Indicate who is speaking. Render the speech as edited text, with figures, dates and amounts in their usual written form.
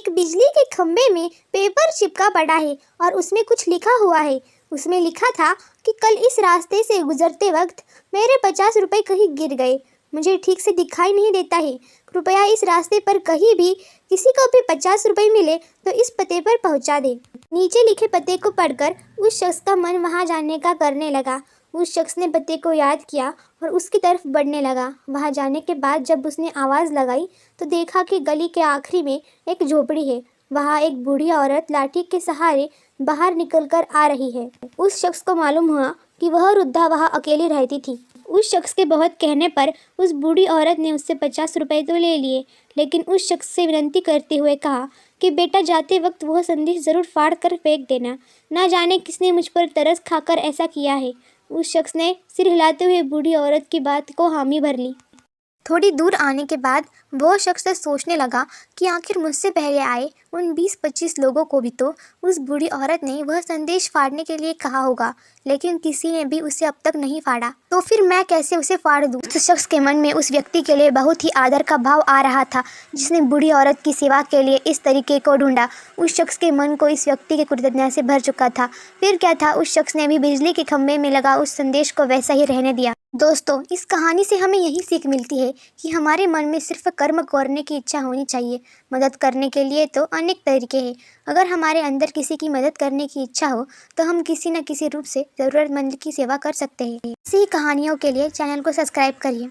Speaker 1: एक बिजली के खंभे में पेपर चिपका पड़ा है और उसमें कुछ लिखा हुआ है। उसमें लिखा था कि कल इस रास्ते से गुजरते वक्त मेरे 50 रुपये कहीं गिर गए। मुझे ठीक से दिखाई नहीं देता है। कृपया इस रास्ते पर कहीं भी किसी को भी 50 रुपये मिले तो इस पते पर पहुंचा दे। नीचे लिखे पते को पढ़कर उस शख्स का मन वहां जाने का करने लगा। उस शख्स ने पते को याद किया और उसकी तरफ बढ़ने लगा। वहां जाने के बाद जब उसने आवाज़ लगाई तो देखा कि गली के आखिरी में एक झोपड़ी है। वहाँ एक बूढ़ी औरत लाठी के सहारे बाहर निकलकर आ रही है। उस शख्स को मालूम हुआ कि वह वृद्धा वहाँ अकेली रहती थी। उस शख्स के बहुत कहने पर उस बूढ़ी औरत ने उससे 50 रुपये तो ले लिए, लेकिन उस शख्स से विनती करते हुए कहा कि बेटा जाते वक्त वह संदेश ज़रूर फाड़ कर फेंक देना। ना जाने किसने मुझ पर तरस खाकर ऐसा किया है। उस शख्स ने सिर हिलाते हुए बूढ़ी औरत की बात को हामी भर ली। थोड़ी दूर आने के बाद वो शख्स सोचने लगा कि आखिर मुझसे पहले आए उन 20-25 लोगों को भी तो उस बूढ़ी औरत ने वह संदेश फाड़ने के लिए कहा होगा, लेकिन किसी ने भी उसे अब तक नहीं फाड़ा। तो फिर मैं कैसे उसे फाड़ दूँ? उस शख्स के मन में उस व्यक्ति के लिए बहुत ही आदर का भाव आ रहा था जिसने बूढ़ी औरत की सेवा के लिए इस तरीके को ढूंढा। उस शख्स के मन को इस व्यक्ति के कृतज्ञता से भर चुका था। फिर क्या था, उस शख्स ने भी बिजली के खंभे में लगा उस संदेश को वैसा ही रहने दिया। दोस्तों, इस कहानी से हमें यही सीख मिलती है कि हमारे मन में सिर्फ कर्म करने की इच्छा होनी चाहिए। मदद करने के लिए तो अनेक तरीके हैं। अगर हमारे अंदर किसी की मदद करने की इच्छा हो तो हम किसी न किसी रूप से ज़रूरतमंद की सेवा कर सकते हैं। ऐसी कहानियों के लिए चैनल को सब्सक्राइब करिए।